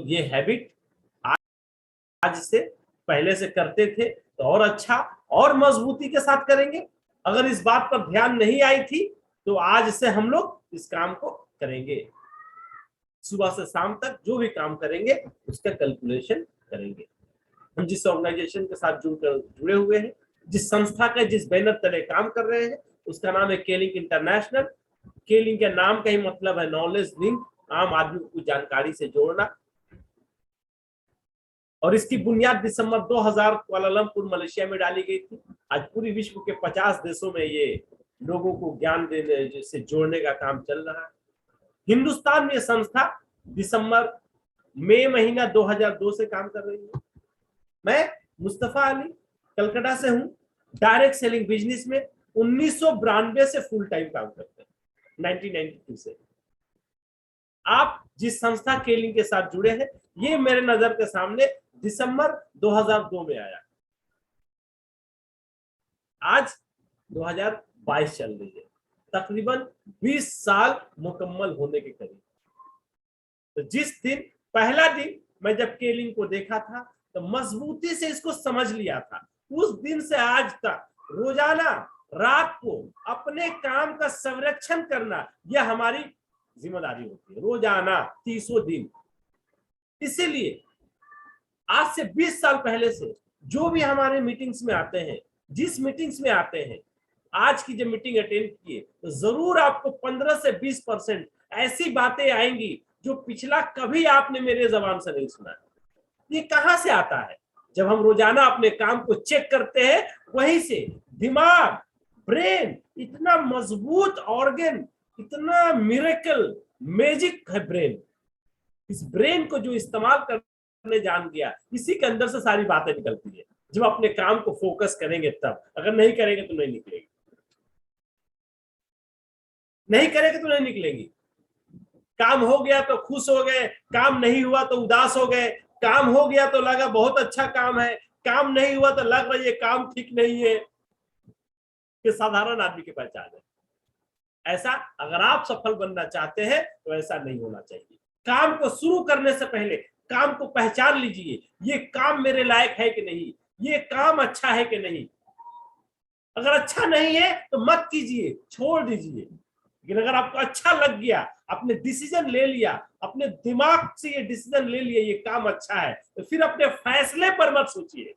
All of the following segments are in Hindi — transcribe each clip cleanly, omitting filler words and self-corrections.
ये हैबिट आज से पहले से करते थे तो और अच्छा और मजबूती के साथ करेंगे। अगर इस बात पर ध्यान नहीं आई थी तो आज से हम लोग इस काम को करेंगे। सुबह से शाम तक जो भी काम करेंगे उसका कैलकुलेशन करेंगे। हम जिस ऑर्गेनाइजेशन के साथ जुड़े हुए हैं, जिस संस्था के जिस बैनर तले काम कर रहे हैं, उसका नाम है के-लिंक इंटरनेशनल। के-लिंक के नाम का ही मतलब है नॉलेज लिंक, आम आदमी को जानकारी से जोड़ना। और इसकी बुनियाद दिसंबर 2000 कुआलालंपुर मलेशिया में डाली गई थी। आज पूरी विश्व के 50 देशों में ये लोगों को ज्ञान देने से जोड़ने का काम चल रहा है। हिंदुस्तान में ये संस्था दिसंबर मई महीना 2002 से काम कर रही है। मैं मुस्तफा अली कलकत्ता से हूं। डायरेक्ट सेलिंग बिजनेस में 1992 से फुल टाइम काम करते हैं, 1992 से। आप जिस संस्था के-लिंक के साथ जुड़े हैं, ये मेरे नजर के सामने दिसंबर 2002 में आया। आज 2022 चल रही है, तकरीबन 20 साल मुकम्मल होने के करीब। तो जिस दिन पहला दिन मैं जब के-लिंक को देखा था तो मजबूती से इसको समझ लिया था। उस दिन से आज तक रोजाना रात को अपने काम का संरक्षण करना यह हमारी जिम्मेदारी होती है, रोजाना 30 दिन। इसीलिए आज से 20 साल पहले से जो भी हमारे मीटिंग्स में आते हैं, जिस मीटिंग्स में आते हैं, आज की जो मीटिंग अटेंड किए तो जरूर आपको 15 से 20% ऐसी बातें आएंगी जो पिछला कभी आपने मेरे जबान से नहीं सुना। ये कहां से आता है? जब हम रोजाना अपने काम को चेक करते हैं, वहीं से दिमाग, ब्रेन, इतना मजबूत ऑर्गन, इतना मिरेकल मैजिक है ब्रेन। इस ब्रेन को जो इस्तेमाल करने जान गया, इसी के अंदर से सारी बातें निकलती है। जब अपने काम को फोकस करेंगे तब, अगर नहीं करेंगे तो नहीं निकलेगी, नहीं करेंगे तो नहीं निकलेगी। काम हो गया तो खुश हो गए, काम नहीं हुआ तो उदास हो गए, काम हो गया तो लगा बहुत अच्छा काम है, काम नहीं हुआ तो लग रहा है ये काम ठीक नहीं है। कि साधारण आदमी की पहचान है। ऐसा अगर आप सफल बनना चाहते हैं तो ऐसा नहीं होना चाहिए। काम को शुरू करने से पहले काम को पहचान लीजिए, ये काम मेरे लायक है कि नहीं, ये काम अच्छा है कि नहीं। अगर अच्छा नहीं है तो मत कीजिए, छोड़ दीजिए। लेकिन अगर आपको अच्छा लग गया, आपने डिसीजन ले लिया, अपने दिमाग से ये डिसीजन ले लिया ये काम अच्छा है, तो फिर अपने फैसले पर मत सोचिए,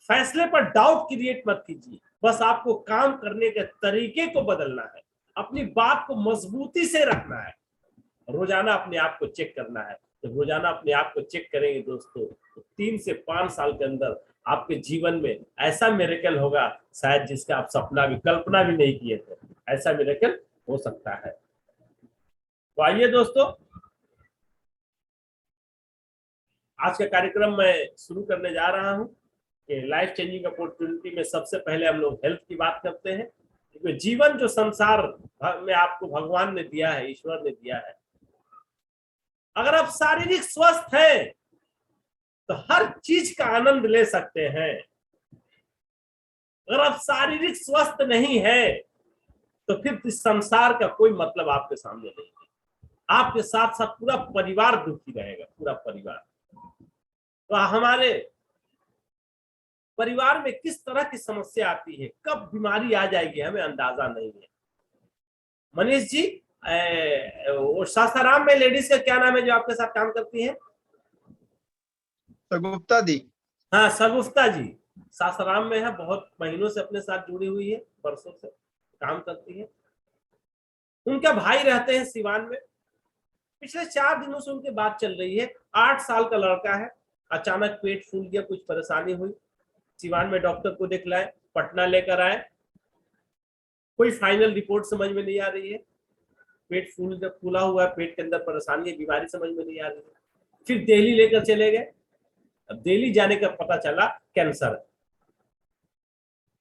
फैसले पर डाउट क्रिएट मत कीजिए। बस आपको काम करने के तरीके को बदलना है, अपनी बात को मजबूती से रखना है, रोजाना अपने आप को चेक करना है। जब रोजाना अपने आप को चेक करेंगे दोस्तों, तो 3 से 5 साल के अंदर आपके जीवन में ऐसा मिरेकल होगा शायद जिसका आप सपना भी, कल्पना भी नहीं किए थे। ऐसा मिरेकल हो सकता है। तो आइए दोस्तों, आज का कार्यक्रम मैं शुरू करने जा रहा हूं कि लाइफ चेंजिंग अपॉर्चुनिटी में सबसे पहले हम लोग हेल्थ की बात करते हैं। क्योंकि जीवन जो संसार में आपको भगवान ने दिया है, ईश्वर ने दिया है, अगर आप शारीरिक स्वस्थ हैं तो हर चीज का आनंद ले सकते हैं। अगर आप शारीरिक स्वस्थ नहीं है तो फिर इस संसार का कोई मतलब आपके सामने नहीं है। आपके साथ साथ पूरा परिवार दुखी रहेगा, पूरा परिवार। तो हमारे परिवार में किस तरह की समस्या आती है, कब बीमारी आ जाएगी, हमें अंदाजा नहीं है। मनीष जी, वो सासाराम में लेडीज का क्या नाम है जो आपके साथ काम करती है? सगुप्ता दी। हाँ, सगुफ्ता जी सासाराम में है, बहुत महीनों से अपने साथ जुड़ी हुई है, वर्षों से काम करती है। उनका भाई रहते हैं सिवान में। पिछले 4 दिनों से उनकी बात चल रही है। 8 साल का लड़का है, अचानक पेट फूल गया, कुछ परेशानी हुई, सिवान में डॉक्टर को दिखलाए, पटना लेकर आए, कोई फाइनल रिपोर्ट समझ में नहीं आ रही है। पेट फूला हुआ है, पेट के अंदर परेशानी है, बीमारी समझ में नहीं आ रही है। फिर दिल्ली लेकर चले गए। अब दिल्ली जाने का पता चला कैंसर है।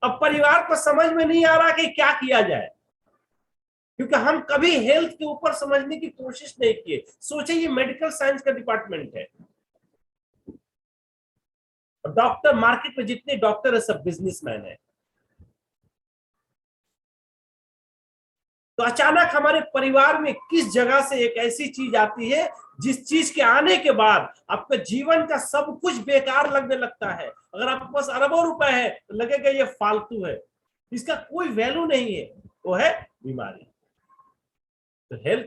अब परिवार को समझ में नहीं आ रहा कि क्या किया जाए, क्योंकि हम कभी हेल्थ के ऊपर समझने की कोशिश नहीं किए। सोचे ये मेडिकल साइंस का डिपार्टमेंट है, डॉक्टर, मार्केट में जितने डॉक्टर है सब बिजनेसमैन है। तो अचानक हमारे परिवार में किस जगह से एक ऐसी चीज आती है जिस चीज के आने के बाद आपका जीवन का सब कुछ बेकार लगने लगता है। अगर आपके पास अरबों रुपए है तो लगेगा ये फालतू है, इसका कोई वैल्यू नहीं है, वो है बीमारी। तो हेल्थ,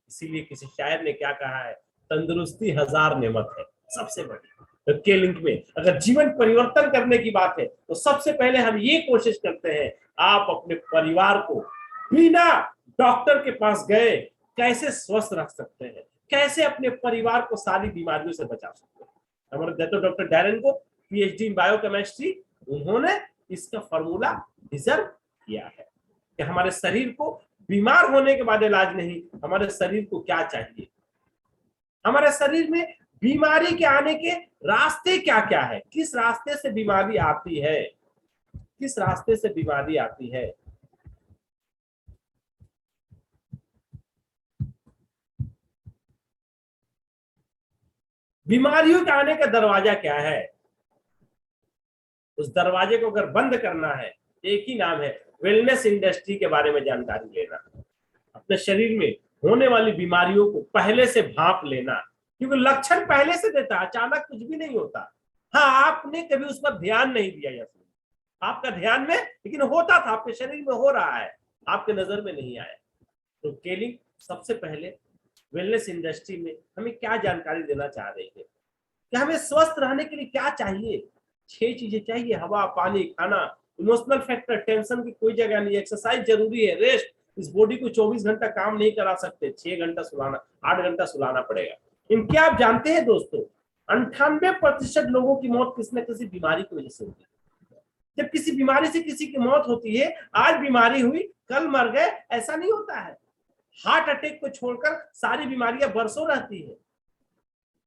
इसीलिए किसी शायर ने क्या कहा है, तंदुरुस्ती हजार नेमत है सबसे बड़ी। तो के लिंक में अगर जीवन परिवर्तन करने की बात है तो सबसे पहले हम ये कोशिश करते हैं, आप अपने परिवार को बिना डॉक्टर के पास गए कैसे स्वस्थ रख सकते हैं, कैसे अपने परिवार को सारी बीमारियों से बचा सकते हैं। हमारे डॉक्टर डैरेन को पीएचडी इन बायोकेमिस्ट्री, उन्होंने इसका फॉर्मूला डिजर्व किया है कि हमारे शरीर को बीमार होने के बाद इलाज नहीं, हमारे शरीर को क्या चाहिए, हमारे शरीर में बीमारी के आने के रास्ते क्या क्या है, किस रास्ते से बीमारी आती है, किस रास्ते से बीमारी आती है। बीमारियों के आने का दरवाजा क्या है, उस दरवाजे को अगर बंद करना है, एक ही नाम है, वेलनेस इंडस्ट्री के बारे में जानकारी लेना, अपने शरीर में होने वाली बीमारियों को पहले से भांप लेना, क्योंकि लक्षण पहले से देता, अचानक कुछ भी नहीं होता। हाँ, आपने कभी उस पर ध्यान नहीं दिया, या आपका ध्यान में लेकिन होता था, आपके शरीर में हो रहा है, आपके नजर में नहीं आया। तो केलिंग सबसे पहले वेलनेस इंडस्ट्री में हमें क्या जानकारी देना चाह रही है कि हमें स्वस्थ रहने के लिए क्या चाहिए। 6 चीजें चाहिए, हवा, पानी, खाना, इमोशनल फैक्टर, टेंशन की कोई जगह नहीं, एक्सरसाइज जरूरी है, रेस्ट, इस बॉडी को 24 घंटा काम नहीं करा सकते, 6 घंटा सुलाना, 8 घंटा सुलाना पड़ेगा। इन क्या आप जानते हैं दोस्तों, 98% लोगों की मौत किसी न किसी बीमारी की वजह से होती है। जब किसी बीमारी से किसी की मौत होती है, आज बीमारी हुई कल मर गए, ऐसा नहीं होता है। हार्ट अटैक को छोड़कर सारी बीमारियां बरसों रहती है।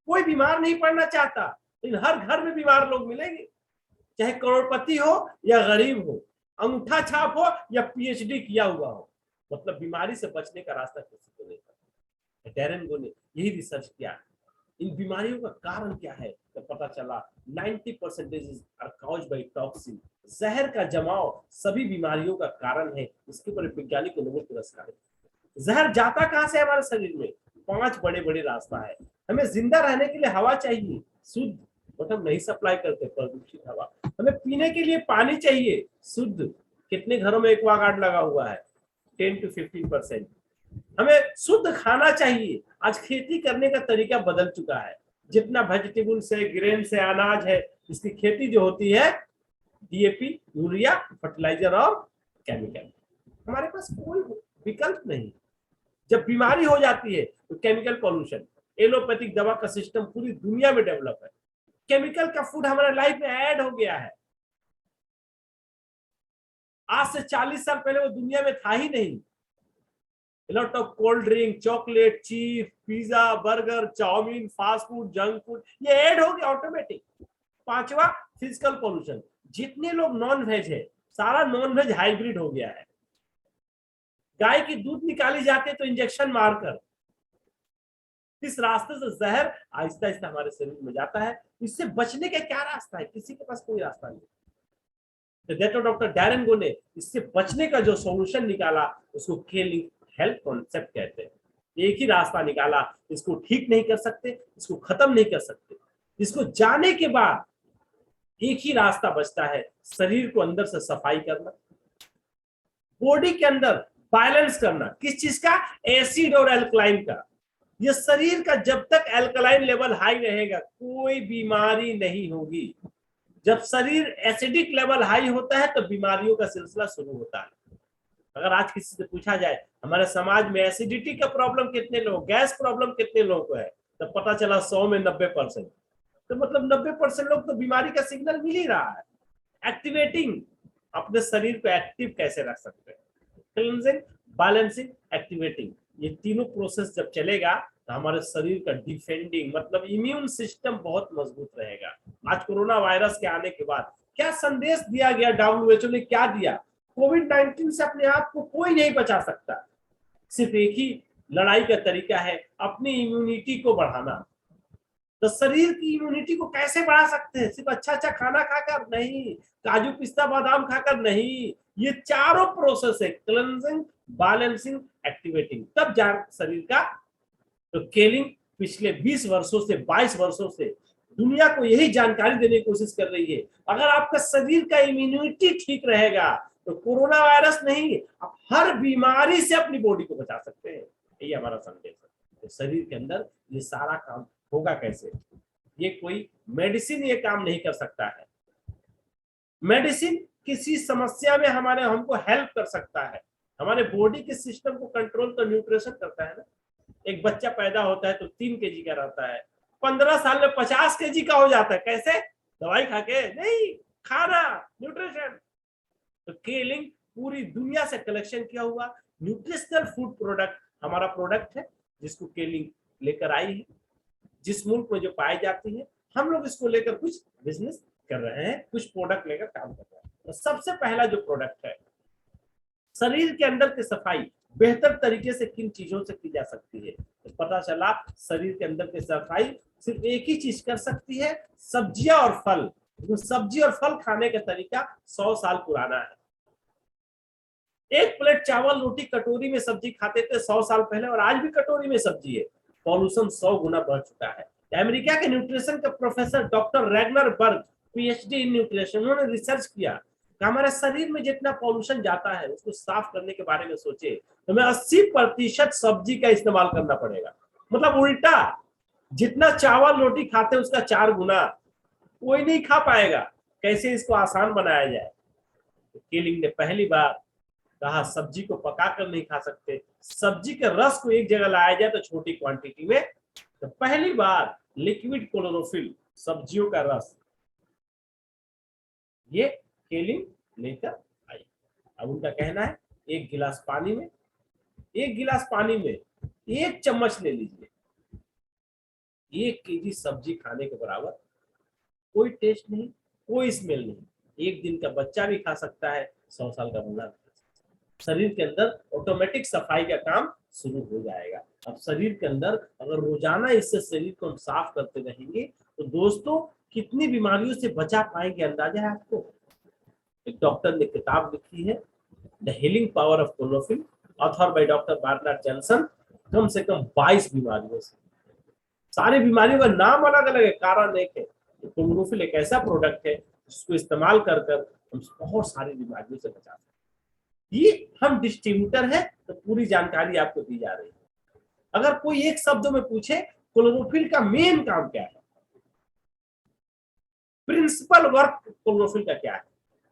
कोई बीमार नहीं पड़ना चाहता, लेकिन हर घर में बीमार लोग मिलेंगे, चाहे करोड़पति हो या गरीब हो, अंगूठा छाप हो या पीएचडी किया हुआ हो, मतलब बीमारी से बचने का रास्ता किसी को नहीं पता। डैरेन गो ने यही रिसर्च किया, इन बीमारियों का कारण क्या है, तो पता चला 90% आर कॉज्ड बाय टॉक्सिन। जहर का जमाव सभी बीमारियों का कारण है, इसके ऊपर वैज्ञानिक को नोबेल पुरस्कार है। जहर जाता कहां से हमारे शरीर में, 5 बड़े बड़े रास्ता है। हमें जिंदा रहने के लिए हवा चाहिए शुद्ध, बट हम नहीं सप्लाई करते प्रदूषित हवा। हमें पीने के लिए पानी चाहिए शुद्ध, कितने घरों में एक्वागार्ड लगा हुआ है, 10 to 15%। हमें शुद्ध खाना चाहिए, आज खेती करने का तरीका बदल चुका है, जितना वेजिटेबल से, ग्रेन से, अनाज है, इसकी खेती जो होती है डीएपी, यूरिया, फर्टिलाइजर और केमिकल। हमारे पास कोई विकल्प नहीं। जब बीमारी हो जाती है तो केमिकल पॉल्यूशन, एलोपैथिक दवा का सिस्टम पूरी दुनिया में डेवलप है, केमिकल का फूड हमारे लाइफ में ऐड हो गया है। आज से 40 साल पहले वो दुनिया में था ही नहीं। Lot of cold drink, chocolate, cheese, pizza, burger, chowmein, fast food, junk food, ये ऐड हो गया ऑटोमेटिक। 5वां फिजिकल पॉल्यूशन, जितने लोग नॉन वेज है, सारा नॉन वेज हाइब्रिड हो गया है। गाय की दूध निकाली जाती है तो इंजेक्शन मारकर, इस रास्ते से जहर आहिस्ता आहिस्ता हमारे शरीर में जाता है। इससे बचने का क्या रास्ता है, किसी के पास कोई रास्ता नहीं। तो डॉक्टर डैरेन गो ने इससे बचने का जो सॉल्यूशन निकाला उसको केलिंग हेल्थ कॉन्सेप्ट कहते हैं। एक ही रास्ता निकाला, इसको ठीक नहीं कर सकते, इसको खत्म नहीं कर सकते, इसको जाने के बाद एक ही रास्ता बचता है, शरीर को अंदर से सफाई करना, बॉडी के अंदर बैलेंस करना। किस चीज का, एसिड और एल्कलाइन का। ये शरीर का जब तक एल्कलाइन लेवल हाई रहेगा कोई बीमारी नहीं होगी। जब शरीर एसिडिक लेवल हाई होता है तो बीमारियों का सिलसिला शुरू होता है। अगर आज किसी से पूछा जाए हमारे समाज में एसिडिटी का प्रॉब्लम कितने लोग, गैस प्रॉब्लम कितने लोगों को है, तो पता चला 100 में 90%। तो मतलब 90% लोग तो बीमारी का सिग्नल मिल ही रहा है। एक्टिवेटिंग, अपने शरीर को एक्टिव कैसे रख सकते हैं, क्लींजिंग, बैलेंसिंग, एक्टिवेटिंग, ये तीनों प्रोसेस जब चलेगा तो हमारे शरीर का डिफेंडिंग मतलब इम्यून सिस्टम बहुत मजबूत रहेगा। आज कोरोना वायरस के आने के बाद क्या संदेश दिया गया, WHO ने क्या दिया, कोविड-19 से अपने आप को कोई नहीं बचा सकता, सिर्फ एक ही लड़ाई का तरीका है, अपनी इम्यूनिटी को बढ़ाना। तो शरीर की इम्यूनिटी को कैसे बढ़ा सकते हैं, सिर्फ अच्छा अच्छा खाना खाकर नहीं, काजू पिस्ता बादाम खाकर नहीं, ये चारों प्रोसेस है, क्लींजिंग, बैलेंसिंग, एक्टिवेटिंग, तब जान शरीर का। तो केलिंग पिछले 20 वर्षों से 22 वर्षों से दुनिया को यही जानकारी देने की कोशिश कर रही है। अगर आपका शरीर का इम्यूनिटी ठीक रहेगा तो कोरोना वायरस नहीं, आप हर बीमारी से अपनी बॉडी को बचा सकते हैं। यही हमारा संदेश है। तो शरीर के अंदर ये सारा काम होगा कैसे? ये कोई मेडिसिन ये काम नहीं कर सकता है। मेडिसिन किसी समस्या में हमको हेल्प कर सकता है, हमारे बॉडी के सिस्टम को कंट्रोल तो न्यूट्रिशन करता है ना। एक बच्चा पैदा होता है तो 3 kg का रहता है, 15 साल में 50 kg का हो जाता है। कैसे? दवाई खा के नहीं, खाना, न्यूट्रिशन। तो केलिंग पूरी दुनिया से कलेक्शन किया हुआ न्यूट्रिशनल फूड प्रोडक्ट हमारा प्रोडक्ट है, जिसको केलिंग लेकर आई है। जिस मुल्क में जो पाई जाती है, हम लोग इसको लेकर कुछ बिजनेस कर रहे हैं, कुछ प्रोडक्ट लेकर काम कर रहे हैं। तो सबसे पहला जो प्रोडक्ट है, शरीर के अंदर की सफाई बेहतर तरीके से किन चीजों से की जा सकती है। तो पता चला शरीर के अंदर की सफाई सिर्फ एक ही चीज कर सकती है, सब्जियां और फल। सब्जी और फल खाने का तरीका 100 साल पुराना है। एक प्लेट चावल रोटी कटोरी में सब्जी खाते थे 100 साल पहले, और आज भी कटोरी में सब्जी है। पॉल्यूशन 100 गुना बढ़ चुका है। अमेरिका के न्यूट्रिशन के professor doctor Ragnar Berg, PhD in nutrition, उन्होंने रिसर्च किया कि हमारे शरीर में जितना पॉल्यूशन जाता है उसको साफ करने के बारे में सोचे तो हमें 80% सब्जी का इस्तेमाल करना पड़ेगा। मतलब उल्टा, जितना चावल रोटी खाते हैं उसका 4 गुना। कोई नहीं खा पाएगा। कैसे इसको आसान बनाया जाए? तो केलिंग ने पहली बार कहा सब्जी को पका कर नहीं खा सकते, सब्जी के रस को एक जगह लाया जाए तो छोटी क्वांटिटी में। तो पहली बार लिक्विड क्लोरोफिल, सब्जियों का रस, ये केलिंग लेकर आई। अब उनका कहना है एक गिलास पानी में 1 चम्मच ले लीजिए, 1 kg सब्जी खाने के बराबर। कोई टेस्ट नहीं, कोई स्मेल नहीं। एक दिन का बच्चा भी खा सकता है, 100 साल का बूढ़ा। शरीर के अंदर ऑटोमेटिक सफाई का काम शुरू हो जाएगा। अब शरीर के अंदर अगर रोजाना इससे शरीर को हम साफ करते रहेंगे तो दोस्तों कितनी बीमारियों से बचा पाएंगे, अंदाजा है आपको? एक डॉक्टर ने किताब लिखी है, the healing power of chlorophyll, author by doctor Barnard Johnson. कम से कम 22 बीमारियों से, सारी बीमारियों का नाम अलग अलग है, कारण एक है। क्लोरोफिल एक ऐसा प्रोडक्ट है जिसको इस्तेमाल कर हम बहुत सारी बीमारियों से बचा सकते हैं। ये हम डिस्ट्रीब्यूटर है तो पूरी जानकारी आपको दी जा रही है। अगर कोई एक शब्द में पूछे क्लोरोफिल का मेन काम क्या है, प्रिंसिपल वर्क क्लोरोफिल का क्या है,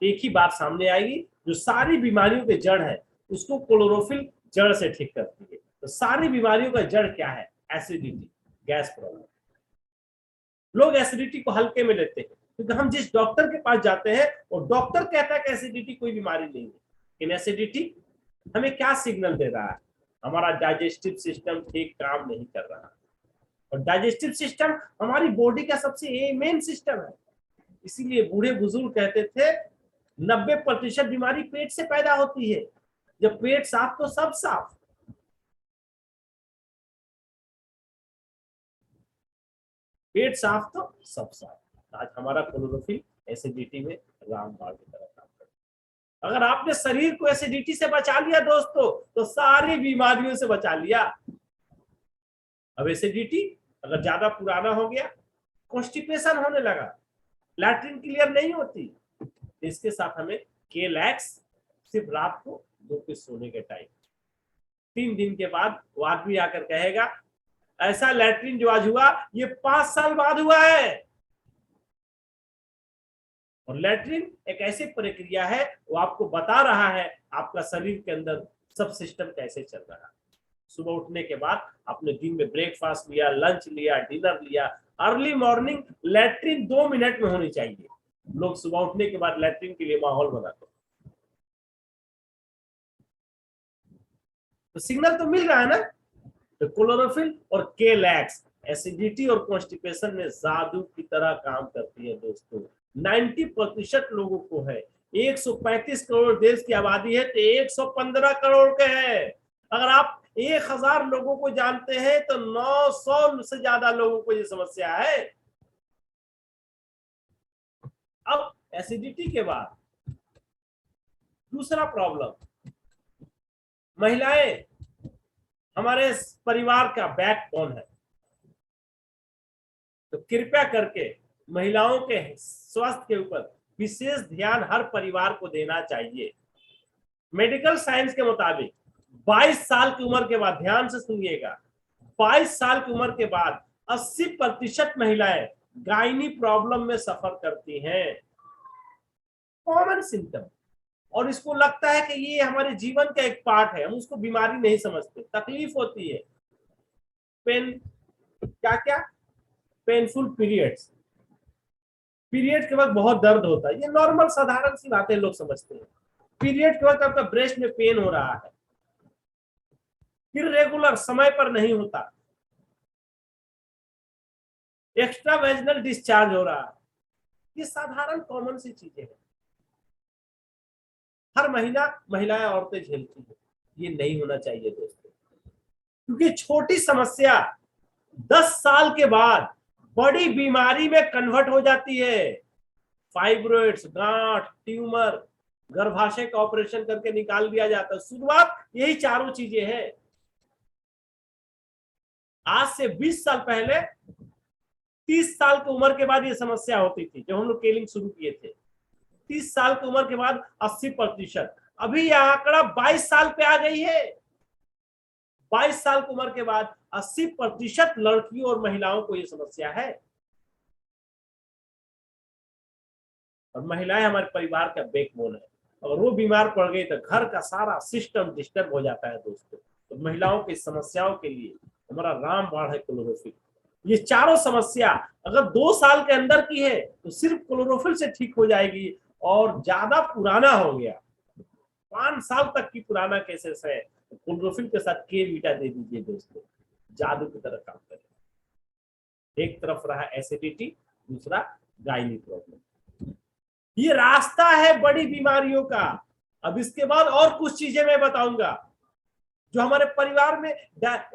एक ही बात सामने आएगी, जो सारी बीमारियों के जड़ है उसको क्लोरोफिल जड़ से ठीक करती है। तो सारी बीमारियों का जड़ क्या है? Acidity, gas problem. लोग एसिडिटी को हल्के में लेते हैं क्योंकि हम जिस डॉक्टर के पास जाते हैं और डॉक्टर कहता है कि एसिडिटी कोई बीमारी नहीं है, लेकिन एसिडिटी हमें क्या सिग्नल दे रहा है? हमारा डाइजेस्टिव सिस्टम ठीक काम नहीं कर रहा। और डाइजेस्टिव सिस्टम हमारी बॉडी का सबसे मेन सिस्टम है। इसीलिए बूढ़े बुजुर्ग कहते थे 90% बीमारी पेट से पैदा होती है। जब पेट साफ तो सब साफ। पेट साफ तो सब साफ। आज हमारा क्लोरोफिल एसिडिटी में रामबाण की तरह काम करता है। अगर आपने शरीर को एसिडिटी से बचा लिया दोस्तों तो सारी बीमारियों से बचा लिया। अब एसिडिटी अगर ज्यादा पुराना हो गया, कॉन्स्टिपेशन होने लगा, लैट्रिन क्लियर नहीं होती, तो इसके साथ हमें केलैक्स सिर्फ रात को 2 पीस सोने के टाइम। 3 दिन के बाद वो आदमी आकर कहेगा ऐसा लैट्रिन जो आज हुआ ये 5 साल बाद हुआ है। और लैट्रिन एक ऐसी प्रक्रिया है, वो आपको बता रहा है आपका शरीर के अंदर सब सिस्टम कैसे चल रहा है। सुबह उठने के बाद आपने दिन में ब्रेकफास्ट लिया, लंच लिया, डिनर लिया, अर्ली मॉर्निंग लैट्रिन 2 मिनट में होनी चाहिए। लोग सुबह उठने के बाद लैट्रिन के लिए माहौल बनाते हैं। तो सिग्नल तो मिल रहा है ना। तो क्लोरोफिल और केलैक्स एसिडिटी और कॉन्स्टिपेशन में जादू की तरह काम करती है दोस्तों। 90% लोगों को है। 135 करोड़ देश की आबादी है तो 115 करोड़ के है। अगर आप 1000 लोगों को जानते हैं तो 900 से ज्यादा लोगों को ये समस्या है। अब एसिडिटी के बाद दूसरा प्रॉब्लम, महिलाएं हमारे परिवार का बैकबोन है, तो कृपया करके महिलाओं के स्वास्थ्य के ऊपर विशेष ध्यान हर परिवार को देना चाहिए। मेडिकल साइंस के मुताबिक 22 साल की उम्र के बाद, ध्यान से सुनिएगा, 22 साल की उम्र के बाद 80% महिलाएं गायनी प्रॉब्लम में सफर करती हैं। कॉमन सिम्टम, और इसको लगता है कि ये हमारे जीवन का एक पार्ट है, हम उसको बीमारी नहीं समझते। तकलीफ होती है, पेन, क्या क्या, पेनफुल पीरियड्स, पीरियड के वक्त बहुत दर्द होता है, ये नॉर्मल साधारण सी बातें लोग समझते हैं। पीरियड के वक्त आपका ब्रेस्ट में पेन हो रहा है, इर्रेगुलर, समय पर नहीं होता, एक्स्ट्रा वेजिनल डिस्चार्ज हो रहा है, ये साधारण कॉमन सी चीजें हैं, हर महीना महिलाएं औरतें झेलती हैं। ये नहीं होना चाहिए दोस्तों, क्योंकि छोटी समस्या 10 साल के बाद बड़ी बीमारी में कन्वर्ट हो जाती है। फाइब्रोइड्स, गांठ, ट्यूमर, गर्भाशय का ऑपरेशन करके निकाल दिया जाता है। शुरुआत यही चारों चीजें हैं। आज से 20 साल पहले 30 साल की उम्र के बाद ये समस्या होती थी, जब हम लोग केलिंग शुरू किए थे। 30 साल की उम्र के बाद 80%, अभी यह आंकड़ा 22 साल पे आ गई है। 22 साल की उम्र के बाद 80% लड़कियों और महिलाओं को यह समस्या है। और महिलाएं हमारे परिवार का बैकबोन है, अगर वो बीमार पड़ गई तो घर का सारा सिस्टम डिस्टर्ब हो जाता है दोस्तों। तो महिलाओं की समस्याओं के लिए हमारा रामबाण है क्लोरोफिल। ये चारों समस्या अगर 2 साल के अंदर की है तो सिर्फ क्लोरोफिल से ठीक हो जाएगी, और ज्यादा पुराना हो गया, 5 साल तक की पुराना केसेस है, तो क्लोरोफिल के साथ के बीटा दे दीजिए दोस्तों, जादू की तरह काम करेगा। एक तरफ रहा एसिडिटी, दूसरा गायनी प्रॉब्लम। ये रास्ता है बड़ी बीमारियों का। अब इसके बाद और कुछ चीजें मैं बताऊंगा जो हमारे परिवार में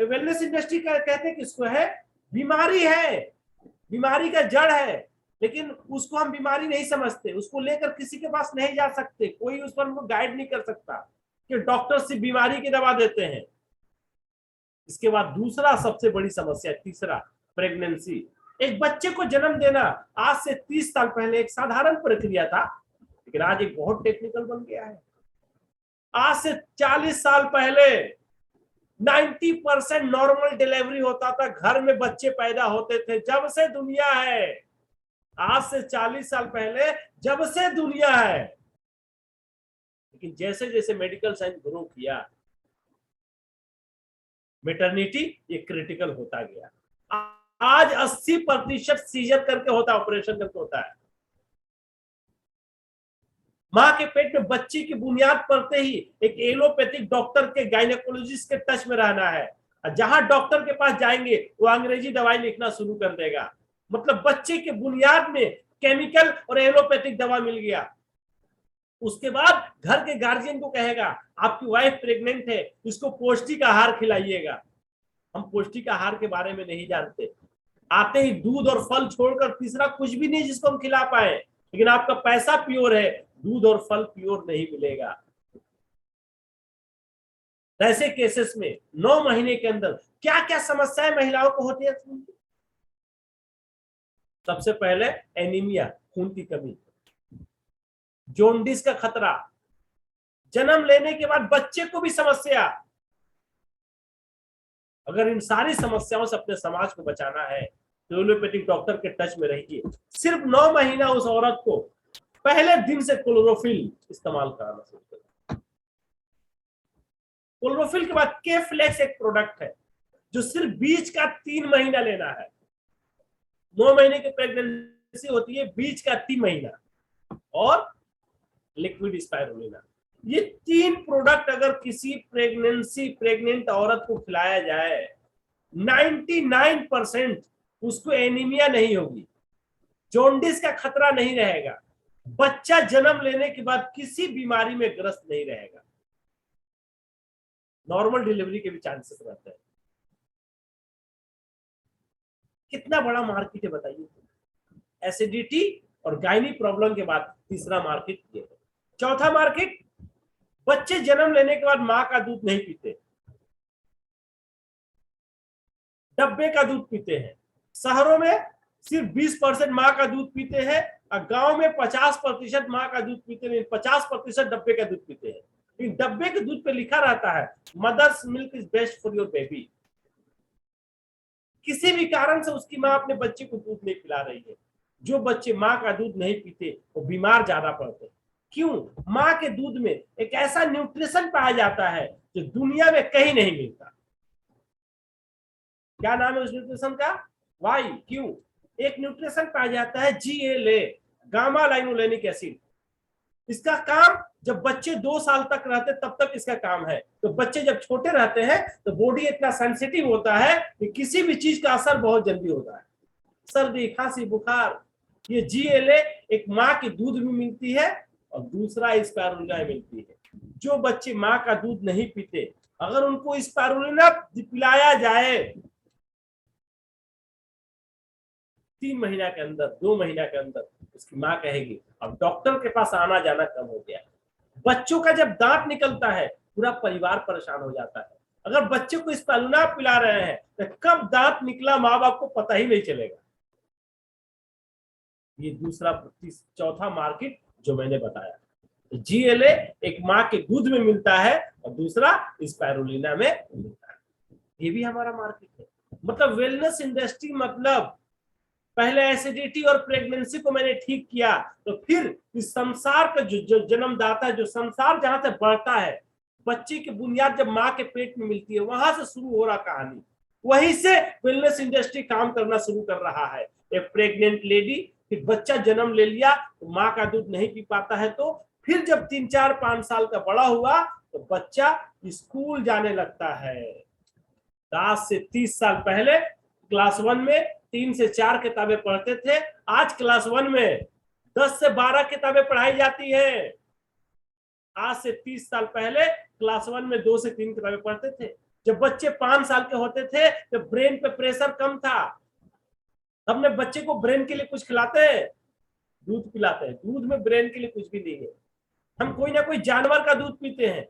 वेलनेस इंडस्ट्री का कहते हैं किसको है, बीमारी है, बीमारी का जड़ है, लेकिन उसको हम बीमारी नहीं समझते, उसको लेकर किसी के पास नहीं जा सकते, कोई उस पर हमको गाइड नहीं कर सकता कि डॉक्टर सिर्फ बीमारी की दवा देते हैं। इसके बाद दूसरा सबसे बड़ी समस्या, तीसरा, प्रेगनेंसी। एक बच्चे को जन्म देना आज से 30 साल पहले एक साधारण प्रक्रिया था, लेकिन आज एक बहुत टेक्निकल बन गया है। आज से 40 साल पहले 90% नॉर्मल डिलीवरी होता था, घर में बच्चे पैदा होते थे। जब से दुनिया है, आज से 40 साल पहले जब से दुनिया है, लेकिन जैसे जैसे मेडिकल साइंस ग्रो किया, मैटरनिटी ये क्रिटिकल होता गया। आज 80% सीजर करके होता, ऑपरेशन करके होता है। मां के पेट में बच्ची की बुनियाद पड़ते ही एक एलोपैथिक डॉक्टर के, गायनेकोलॉजिस्ट के टच में रहना है। जहां डॉक्टर के पास जाएंगे वो अंग्रेजी दवाई लिखना शुरू कर देगा, मतलब बच्चे के बुनियाद में केमिकल और एलोपैथिक दवा मिल गया। उसके बाद घर के गार्जियन को कहेगा आपकी वाइफ प्रेग्नेंट है, इसको पौष्टिक आहार खिलाइएगा। हम पौष्टिक आहार के बारे में नहीं जानते, आते ही दूध और फल छोड़कर तीसरा कुछ भी नहीं जिसको हम खिला पाए। लेकिन आपका पैसा प्योर है, दूध और फल प्योर नहीं मिलेगा। ऐसे केसेस में 9 महीने के अंदर क्या क्या समस्याएं महिलाओं को होती है। सबसे पहले एनीमिया, खून की कमी, जोंडिस का खतरा, जन्म लेने के बाद बच्चे को भी समस्या। अगर इन सारी समस्याओं से अपने समाज को बचाना है तो एलोपैथिक डॉक्टर के टच में रहिए। सिर्फ 9 महीना उस औरत को पहले दिन से क्लोरोफिल इस्तेमाल कराना शुरू करें। क्लोरोफिल के बाद के फ्लेक्स एक प्रोडक्ट है जो सिर्फ बीज का 3 महीना लेना है। 9 महीने की प्रेगनेंसी होती है, बीज का 3 महीना, और लिक्विड स्पाइरुलिना। ये 3 प्रोडक्ट अगर किसी प्रेग्नेंट औरत को खिलाया जाए, 99% उसको एनीमिया नहीं होगी, जॉन्डिस का खतरा नहीं रहेगा, बच्चा जन्म लेने के बाद किसी बीमारी में ग्रस्त नहीं रहेगा, नॉर्मल डिलीवरी के भी चांसेस रहते हैं। कितना बड़ा मार्केट है बताइए। एसिडिटी और गायनी प्रॉब्लम के बाद तीसरा मार्केट ये है। चौथा मार्केट बच्चे जन्म लेने के बाद माँ का दूध नहीं पीते, डब्बे का दूध पीते हैं। शहरों में सिर्फ 20% माँ का दूध पीते हैं और गांव में 50% माँ का दूध पीते हैं, 50% डब्बे का दूध पीते हैं। इन डब्बे के दूध पे लिखा रहता है mother's milk is best for your baby. किसी भी कारण से उसकी माँ अपने बच्चे को दूध नहीं पिला रही है। जो बच्चे माँ का दूध नहीं पीते वो बीमार ज्यादा पड़ते हैं। क्यों? माँ के दूध में एक ऐसा न्यूट्रिशन पाया जाता है जो दुनिया में कहीं नहीं मिलता। क्या नाम है उस न्यूट्रिशन का? Y Q. एक न्यूट्रिशन पाया जाता है GLA, गामा लाइनोलेनिक एसिड। इसका काम जब बच्चे 2 साल तक रहते तब तक इसका काम है। तो बच्चे जब छोटे रहते हैं तो बॉडी इतना सेंसिटिव होता है कि किसी भी चीज का असर बहुत जल्दी होता है, सर्दी खांसी बुखार। ये GLA एक माँ के दूध में मिलती है और दूसरा स्पाइरुलिना में मिलती है। जो बच्चे माँ का दूध नहीं पीते, अगर उनको स्पाइरुलिना पिलाया जाए 3 महीना के अंदर, 2 महीना के अंदर, उसकी माँ कहेगी अब डॉक्टर के पास आना जाना कम हो गया। बच्चों का जब दांत निकलता है पूरा परिवार परेशान हो जाता है। अगर बच्चे को स्पाइरुलिना पिला रहे हैं तो कब दांत निकला माँ बाप को पता ही नहीं चलेगा। ये दूसरा चौथा मार्केट जो मैंने बताया। GLA एक माँ के दूध में मिलता है और दूसरा स्पाइरुलिना में मिलता है। ये भी हमारा मार्केट है। मतलब वेलनेस इंडस्ट्री मतलब पहले एसिडिटी और प्रेगनेंसी को मैंने ठीक किया तो फिर इस संसार का जो जन्मदाता, जो संसार जहां से बढ़ता है, बच्चे की बुनियाद जब माँ के पेट में मिलती है वहां से शुरू हो रहा कहानी। वहीं से वेलनेस इंडस्ट्री काम करना शुरू कर रहा है। एक प्रेग्नेंट लेडी, फिर बच्चा जन्म ले लिया तो माँ का दूध नहीं पी पाता है, तो फिर जब 3, 4, 5 साल का बड़ा हुआ तो बच्चा स्कूल जाने लगता है। आज से 30 साल पहले क्लास 1 में 3 से 4 किताबें पढ़ते थे, आज क्लास 1 में 10 से 12 किताबें पढ़ाई जाती है। आज से 30 साल पहले क्लास 1 में 2 से 3 किताबें पढ़ते थे। जब बच्चे 5 साल के होते थे तो ब्रेन पे प्रेशर कम था। हमने बच्चे को ब्रेन के लिए कुछ खिलाते हैं, दूध पिलाते हैं। दूध में ब्रेन के लिए कुछ भी नहीं है। हम कोई ना कोई जानवर का दूध पीते हैं।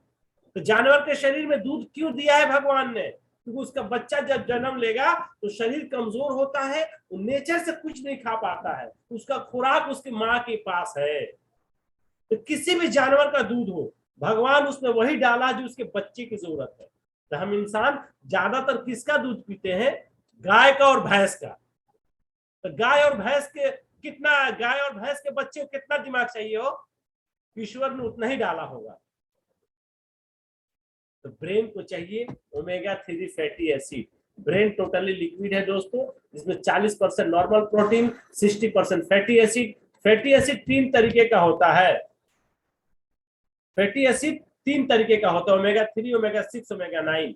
तो जानवर के शरीर में दूध क्यों दिया है भगवान ने? क्योंकि उसका बच्चा जब जन्म लेगा तो शरीर कमजोर होता है, वो नेचर से कुछ नहीं खा पाता है, उसका खुराक उसकी माँ के पास है। तो किसी भी जानवर का दूध हो, भगवान उसमें वही डाला जो उसके बच्चे की जरूरत है। तो हम इंसान ज्यादातर किसका दूध पीते हैं? गाय का और भैंस का। तो गाय और भैंस के बच्चे को कितना दिमाग चाहिए हो? ईश्वर ने उतना ही डाला होगा। तो ब्रेन को चाहिए omega 3 fatty acid. Brain totally liquid है दोस्तों, इसमें 40% normal protein, 60% fatty acid. Fatty acid 3 तरीके का होता है। फैटी एसिड 3 तरीके का होता है, ओमेगा 3, ओमेगा 6, ओमेगा 9।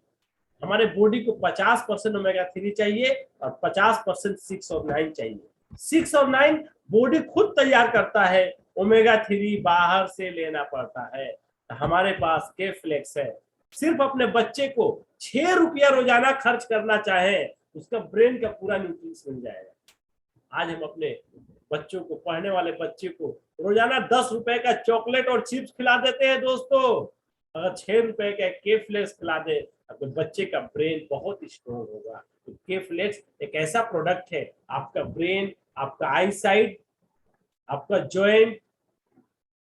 हमारे बॉडी को 50% ओमेगा 3 चाहिए और 50% 6 और 9 चाहिए। 6 और 9 बॉडी खुद तैयार करता है, ओमेगा 3 बाहर से लेना पड़ता है। हमारे पास के-फ्लेक्स है। सिर्फ अपने बच्चे को 6 रुपया रोजाना खर्च करना चाहे, उसका ब्रेन का पूरा न्यूट्रिएंट्स मिल जाएगा। आज हम अपने बच्चों को, पढ़ने वाले बच्चे को रोजाना 10 रुपए का चॉकलेट और चिप्स खिला देते हैं दोस्तों। अगर 6 रुपए का के-फ्लेक्स खिला दे तो बच्चे का ब्रेन बहुत स्ट्रॉन्ग होगा। तो के-फ्लेक्स एक ऐसा प्रोडक्ट है, आपका ब्रेन, आपका आई साइट, आपका जॉइंट,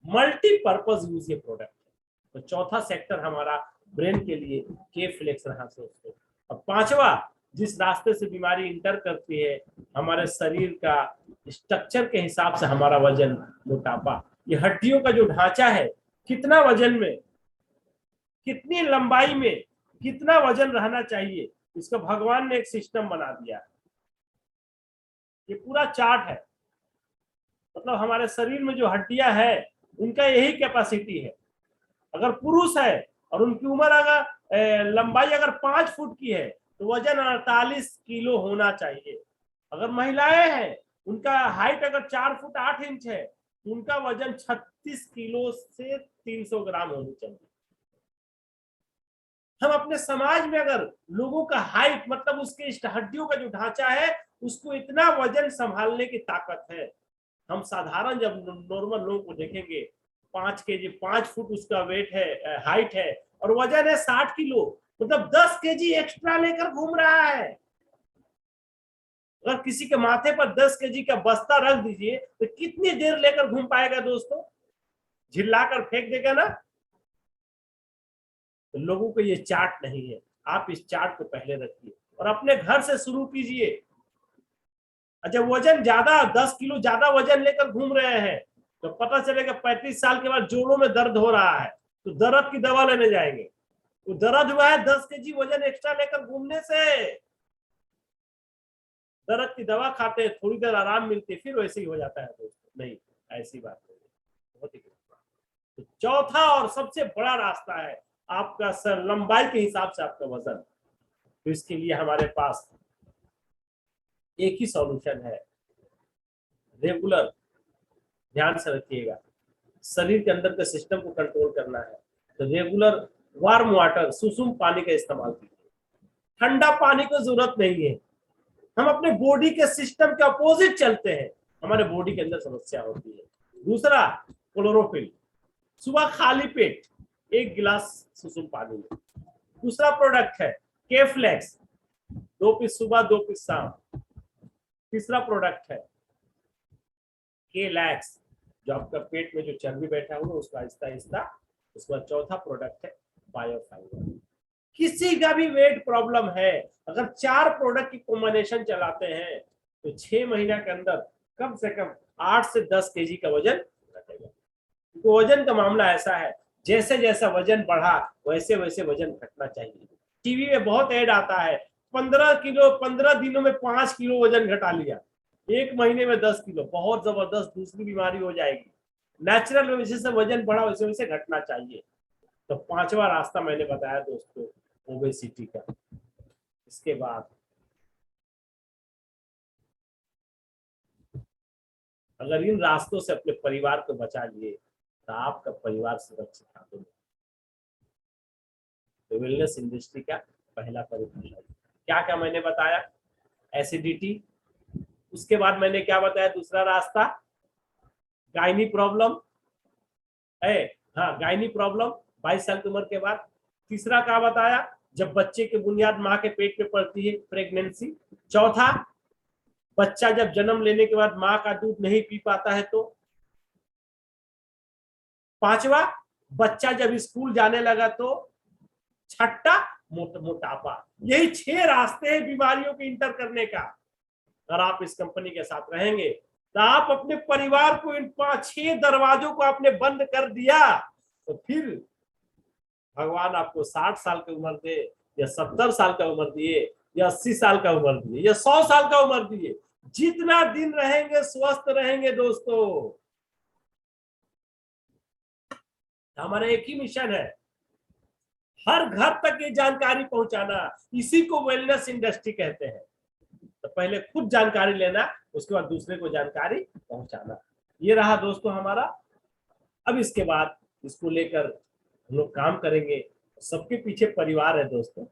मल्टीपर्पज यूज ये प्रोडक्ट है। तो चौथा सेक्टर हमारा ब्रेन के लिए के-फ्लेक्स रहा दोस्तों। और 5वां, जिस रास्ते से बीमारी इंटर करती है, हमारे शरीर का स्ट्रक्चर के हिसाब से हमारा वजन, मोटापा, ये हड्डियों का जो ढांचा है, कितना वजन में, कितनी लंबाई में कितना वजन रहना चाहिए, इसका भगवान ने एक सिस्टम बना दिया। ये पूरा चार्ट है। मतलब हमारे शरीर में जो हड्डियां हैं उनका यही कैपेसिटी है। अगर पुरुष है और उनकी उम्र अगर लंबाई अगर 5 फुट की है तो वजन 48 किलो होना चाहिए। अगर महिलाएं हैं, उनका हाइट अगर 4 फुट 8 इंच है तो उनका वजन 36 किलो से 300 ग्राम होनी चाहिए। हम अपने समाज में अगर लोगों का हाइट, मतलब उसके हड्डियों का जो ढांचा है, उसको इतना वजन संभालने की ताकत है। हम साधारण जब नॉर्मल लोगों को देखेंगे 5 kg, 5 फुट उसका वेट है, हाइट है, और वजन है 60 किलो, मतलब 10 kg एक्स्ट्रा लेकर घूम रहा है। अगर किसी के माथे पर 10 kg का बस्ता रख दीजिए तो कितनी देर लेकर घूम पाएगा दोस्तों? झिल्लाकर फेंक देगा ना। तो लोगों को ये चार्ट नहीं है, आप इस चार्ट को पहले रखिए और अपने घर से शुरू कीजिए। अच्छा, वजन ज्यादा, 10 किलो ज्यादा वजन लेकर घूम रहे हैं तो पता चलेगा 35 साल के बाद जोड़ों में दर्द हो रहा है तो दर्द की दवा लेने जाएंगे। तो दर्द हुआ है 10 kg वजन एक्स्ट्रा लेकर घूमने से, दर्द की दवा खाते हैं, थोड़ी देर आराम मिलती है, फिर वैसे ही हो जाता है दोस्तों। नहीं, ऐसी बात नहीं, बहुत ही। तो चौथा और सबसे बड़ा रास्ता है आपका सर लंबाई के हिसाब से आपका वजन। तो इसके लिए हमारे पास एक ही सॉल्यूशन है, रेगुलर, ध्यान से रखिएगा, शरीर के अंदर के सिस्टम को कंट्रोल करना है तो रेगुलर वार्म वाटर, सुसुम पानी का इस्तेमाल कीजिए। ठंडा पानी की जरूरत नहीं है। हम अपने बॉडी के सिस्टम के अपोजिट चलते हैं, हमारे बॉडी के अंदर समस्या होती है। दूसरा, क्लोरोफिल, सुबह खाली पेट 1 गिलास सुसुम पानी में। दूसरा प्रोडक्ट है केफ्लेक्स, 2 पीस सुबह 2 पीस शाम। तीसरा प्रोडक्ट है केलैक्स, जो आपका पेट में जो चर्बी बैठा हुआ उसको आहिस्ता आहिस्ता। उसके बाद चौथा प्रोडक्ट है बायोफाइबर। किसी का भी वेट प्रॉब्लम है, अगर 4 प्रोडक्ट की कॉम्बिनेशन चलाते हैं तो 6 महीना के अंदर कम से कम 8 से 10 kg का वजन घटेगा। तो वजन का मामला ऐसा है, जैसे जैसा वजन बढ़ा वैसे वैसे वजन घटना चाहिए। टीवी में बहुत ऐड आता है, 15 किलो 15 दिनों में 5 किलो वजन घटा लिया, 1 महीने में 10 किलो, बहुत जबरदस्त दूसरी बीमारी हो जाएगी। नेचुरल वजह से वजन बढ़ा वैसे वैसे घटना चाहिए। तो 5वां रास्ता मैंने बताया दोस्तों, ओबेसिटी का। इसके बाद अगर इन रास्तों से अपने परिवार को बचा लिए तो आपका परिवार सुरक्षित हाथों में। तो वेलनेस इंडस्ट्री का पहला परिभाषा क्या क्या मैंने बताया, एसिडिटी। उसके बाद मैंने क्या बताया, दूसरा रास्ता गायनी प्रॉब्लम है, हाँ गायनी प्रॉब्लम 22 साल की उम्र के बाद। तीसरा क्या बताया, जब बच्चे की बुनियाद माँ के पेट में पड़ती है, प्रेगनेंसी। चौथा, बच्चा जब जन्म लेने के बाद माँ का दूध नहीं पी पाता है तो। पांचवा, बच्चा जब स्कूल जाने लगा तो। छठा, मोटापा। यही 6 रास्ते हैं बीमारियों के इंटर करने का। अगर आप इस कंपनी के साथ रहेंगे तो आप अपने परिवार को इन 5-6 दरवाजों को आपने बंद कर दिया तो फिर भगवान आपको 60 साल की उम्र दे या 70 साल का उम्र दिए या 80 साल का उम्र दिए या 100 साल का उम्र दिए, जितना दिन रहेंगे स्वस्थ रहेंगे दोस्तों। हमारा एक ही मिशन है, हर घर तक ये जानकारी पहुंचाना। इसी को वेलनेस इंडस्ट्री कहते हैं। तो पहले खुद जानकारी लेना, उसके बाद दूसरे को जानकारी पहुंचाना। ये रहा दोस्तों हमारा। अब इसके बाद इसको लेकर हम लोग काम करेंगे। सबके पीछे परिवार है दोस्तों।